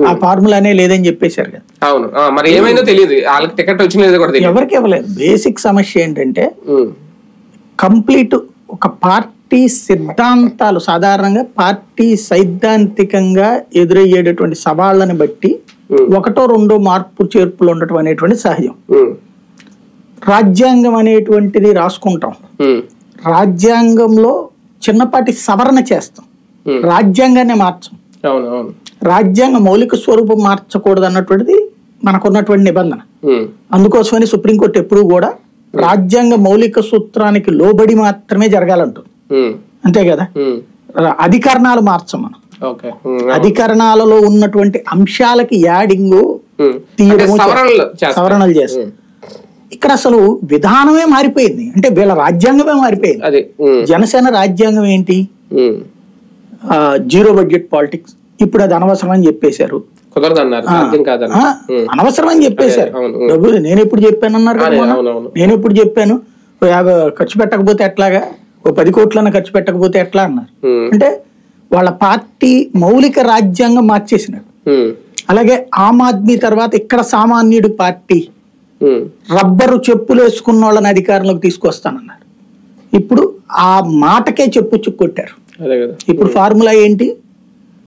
ఆ ఫార్ములానే లేదని చెప్పేశారు కదా. అవును, మరి ఏమైందో తెలియదు, వాళ్ళకి టికెట్ వచ్చినది కూడా తెలియదు, ఎవరికి ఇవ్వలేదు. బేసిక్ సమస్య ఏంటంటే కంప్లీట్ ఒక పార్టీ సిద్ధాంతాలు, సాధారణంగా పార్టీ సైద్ధాంతికంగా ఎదురయ్యేటటువంటి సవాళ్ళని బట్టి ఒకటో రెండో మార్పు చేర్పులు ఉండటం అనేటువంటి సహజం. రాజ్యాంగం అనేటువంటిది రాసుకుంటాం, రాజ్యాంగంలో చిన్నపాటి సవరణ చేస్తాం, రాజ్యాంగాన్ని మార్చం. రాజ్యాంగ మౌలిక స్వరూపం మార్చకూడదు అన్నటువంటిది మనకున్నటువంటి నిబంధన. అందుకోసమని సుప్రీంకోర్టు ఎప్పుడు కూడా రాజ్యాంగ మౌలిక సూత్రానికి లోబడి మాత్రమే జరగాలంటుంది, అంతే కదా. అధికరణాలు మార్చం మనం, అధికరణాలలో ఉన్నటువంటి అంశాలకి యాడింగ్ తీయడము సవరణలు చేస్తాం. ఇక్కడ అసలు విధానమే మారిపోయింది, అంటే వీళ్ళ రాజ్యాంగమే మారిపోయింది. జనసేన రాజ్యాంగం ఏంటి? Zero budget politics. ఇప్పుడు అది అనవసరం అని చెప్పేశారు, అనవసరం అని చెప్పేశారు. డబ్బులు నేను ఎప్పుడు చెప్పాను అన్నారు కదా, నేను ఎప్పుడు చెప్పాను 50 ఖర్చు పెట్టకపోతే ఎట్లాగా, 10 కోట్లన్నా ఖర్చు పెట్టకపోతే ఎట్లా అన్నారు. అంటే వాళ్ళ పార్టీ మౌలిక రాజ్యాంగం మార్చేసినాడు. అలాగే ఆమ్ ఆద్మీ తర్వాత ఇక్కడ సామాన్యుడి పార్టీ రబ్బరు చెప్పులు వేసుకున్న వాళ్ళని అధికారంలోకి తీసుకొస్తానన్నారు. ఇప్పుడు ఆ మాటకే చెప్పు చుక్కొట్టారు. ఇప్పుడు ఫార్ములా ఏంటి?